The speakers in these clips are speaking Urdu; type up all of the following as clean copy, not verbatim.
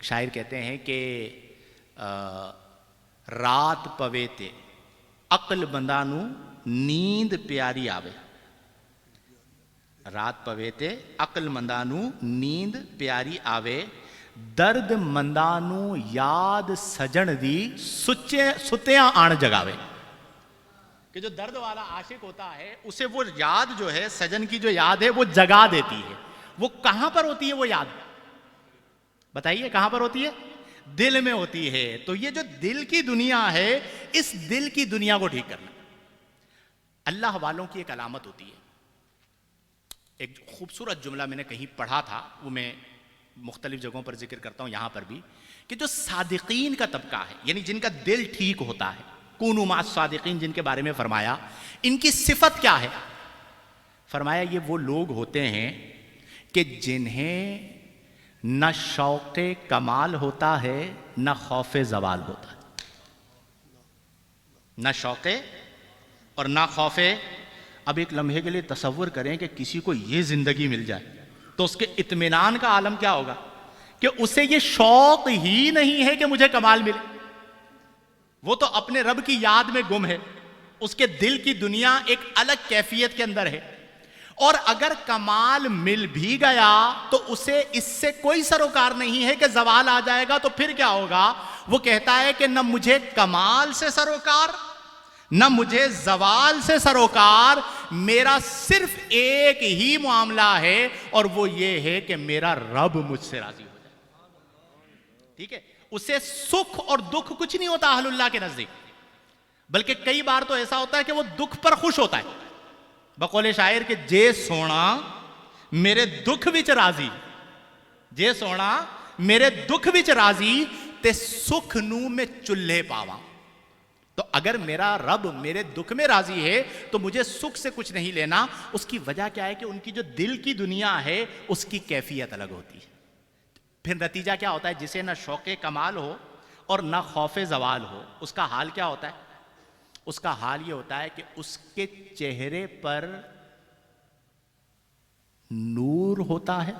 شاعر کہتے ہیں کہ رات پوے تے عقل بندانو نیند پیاری آوے. رات پوے تے عقل مندانو نیند پیاری آوے, درد مندانو یاد سجن دی ستیاں آن جگاوے. کہ جو درد والا عاشق ہوتا ہے اسے وہ یاد جو ہے, سجن کی جو یاد ہے وہ جگا دیتی ہے. وہ کہاں پر ہوتی ہے وہ یاد؟ بتائیے کہاں پر ہوتی ہے؟ دل میں ہوتی ہے. تو یہ جو دل کی دنیا ہے, اس دل کی دنیا کو ٹھیک کرنا اللہ والوں کی ایک علامت ہوتی ہے. ایک خوبصورت جملہ میں نے کہیں پڑھا تھا, وہ میں مختلف جگہوں پر ذکر کرتا ہوں یہاں پر بھی, کہ جو صادقین کا طبقہ ہے, یعنی جن کا دل ٹھیک ہوتا ہے, کونوا مع الصادقین جن کے بارے میں فرمایا, ان کی صفت کیا ہے؟ فرمایا یہ وہ لوگ ہوتے ہیں کہ جنہیں نہ شوق کمال ہوتا ہے نہ خوف زوال ہوتا ہے. نہ شوق اور نہ خوف. اب ایک لمحے کے لیے تصور کریں کہ کسی کو یہ زندگی مل جائے تو اس کے اطمینان کا عالم کیا ہوگا, کہ اسے یہ شوق ہی نہیں ہے کہ مجھے کمال ملے. وہ تو اپنے رب کی یاد میں گم ہے, اس کے دل کی دنیا ایک الگ کیفیت کے اندر ہے. اور اگر کمال مل بھی گیا تو اسے اس سے کوئی سروکار نہیں ہے کہ زوال آ جائے گا تو پھر کیا ہوگا. وہ کہتا ہے کہ نہ مجھے کمال سے سروکار نہ مجھے زوال سے سروکار, میرا صرف ایک ہی معاملہ ہے, اور وہ یہ ہے کہ میرا رب مجھ سے راضی ہو جائے. ٹھیک ہے, اسے سکھ اور دکھ کچھ نہیں ہوتا اہل اللہ کے نزدیک, بلکہ کئی بار تو ایسا ہوتا ہے کہ وہ دکھ پر خوش ہوتا ہے. بقول شاعر کہ جے سونا میرے دکھ وچ راضی, جے سونا میرے دکھ وچ راضی, تے سکھ نو میں چلے پاواں. تو اگر میرا رب میرے دکھ میں راضی ہے تو مجھے سکھ سے کچھ نہیں لینا. اس کی وجہ کیا ہے کہ ان کی جو دل کی دنیا ہے اس کی کیفیت الگ ہوتی ہے. پھر نتیجہ کیا ہوتا ہے؟ جسے نہ شوق کمال ہو اور نہ خوف زوال ہو, اس کا حال کیا ہوتا ہے؟ اس کا حال یہ ہوتا ہے کہ اس کے چہرے پر نور ہوتا ہے,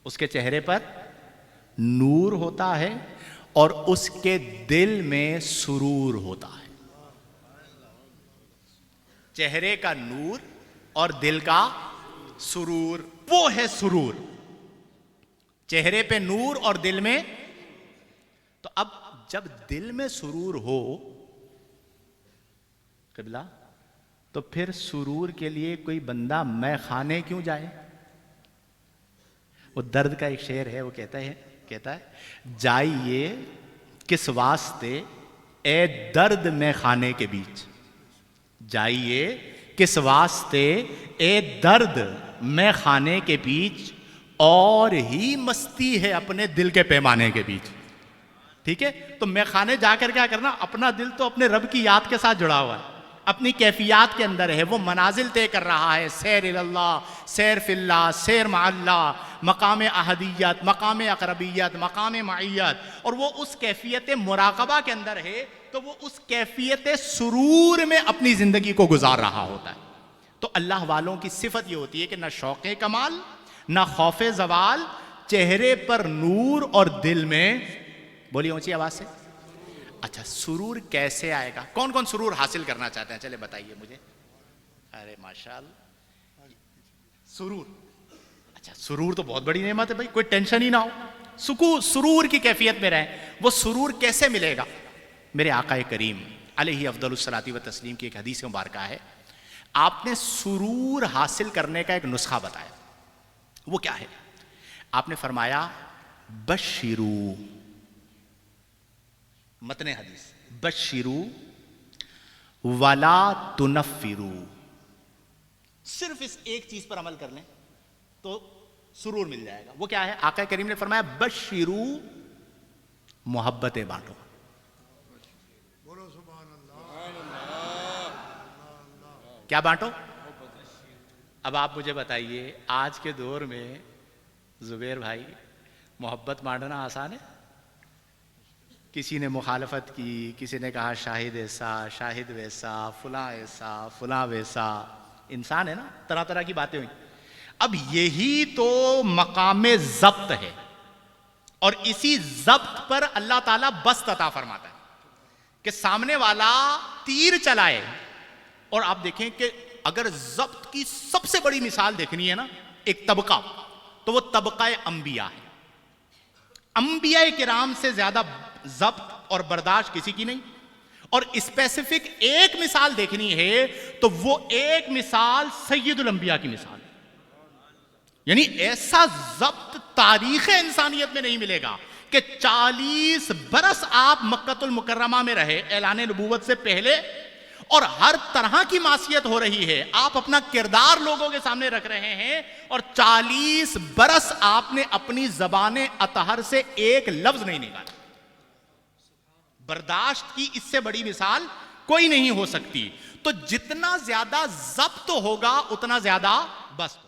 اس کے چہرے پر نور ہوتا ہے, اور اس کے دل میں سرور ہوتا ہے. چہرے کا نور اور دل کا سرور, وہ ہے سرور. چہرے پہ نور اور دل میں. تو اب جب دل میں سرور ہو قبلہ, تو پھر سرور کے لیے کوئی بندہ میں خانے کیوں جائے؟ وہ درد کا ایک شعر ہے, وہ کہتا ہے جائیے کس واسطے اے درد میں خانے کے بیچ, جائیے کس واسطے اے درد میں خانے کے بیچ, اور ہی مستی ہے اپنے دل کے پیمانے کے بیچ. ٹھیک ہے, تو میں خانے جا کر کیا کرنا, اپنا دل تو اپنے رب کی یاد کے ساتھ جڑا ہوا ہے, اپنی کیفیات کے اندر ہے, وہ منازل طے کر رہا ہے, سیر اللہ, سیر فی اللہ, سیر مع اللہ, مقام احدیت, مقام اقربیت, مقام معیت, اور وہ اس کیفیت مراقبہ کے اندر ہے, تو وہ اس کیفیت سرور میں اپنی زندگی کو گزار رہا ہوتا ہے. تو اللہ والوں کی صفت یہ ہوتی ہے کہ نہ شوق کمال نہ خوف زوال, چہرے پر نور اور دل میں, بولیے اونچی آواز سے. اچھا, سرور کیسے آئے گا؟ کون کون سرور حاصل کرنا چاہتے ہیں؟ چلے بتائیے مجھے. ارے ماشاءاللہ, سرور. اچھا, سرور تو بہت بڑی نعمت ہے بھائی, کوئی ٹینشن ہی نہ ہو, سکون سرور کی کیفیت میں رہیں. وہ سرور کیسے ملے گا؟ میرے آقا کریم علیہ افضل الصلاۃ و تسلیم کی ایک حدیث مبارکہ ہے, آپ نے سرور حاصل کرنے کا ایک نسخہ بتایا. وہ کیا ہے؟ آپ نے فرمایا بشرو, متن حدیث, بشرو ولا تنفرو. صرف اس ایک چیز پر عمل کر لیں تو سرور مل جائے گا. وہ کیا ہے؟ آقا کریم نے فرمایا بشرو, محبتیں بانٹو. بولو سبحان اللہ. کیا بانٹو؟ اب آپ مجھے بتائیے, آج کے دور میں زبیر بھائی محبت بانٹنا آسان ہے؟ کسی نے مخالفت کی, کسی نے کہا شاہد ایسا, شاہد ویسا, فلاں ایسا, فلاں ویسا. انسان ہے نا, طرح طرح کی باتیں ہوئی. اب یہی تو مقام ضبط ہے. اور اسی ضبط پر اللہ تعالیٰ بست عطا فرماتا ہے کہ سامنے والا تیر چلائے. اور آپ دیکھیں کہ اگر ضبط کی سب سے بڑی مثال دیکھنی ہے نا ایک طبقہ، تو وہ طبقہ انبیاء ہے. انبیاء کرام سے زیادہ ضبط اور برداشت کسی کی نہیں. اور اسپیسیفک ایک مثال دیکھنی ہے تو وہ ایک مثال سید الانبیاء کی مثال. یعنی ایسا ضبط تاریخ انسانیت میں نہیں ملے گا کہ 40 برس آپ مکہ المکرمہ میں رہے اعلان نبوت سے پہلے، اور ہر طرح کی معصیت ہو رہی ہے، آپ اپنا کردار لوگوں کے سامنے رکھ رہے ہیں، اور 40 برس آپ نے اپنی زبان اطہر سے ایک لفظ نہیں نکالا. برداشت کی اس سے بڑی مثال کوئی نہیں ہو سکتی. تو جتنا زیادہ ضبط ہوگا اتنا زیادہ بست.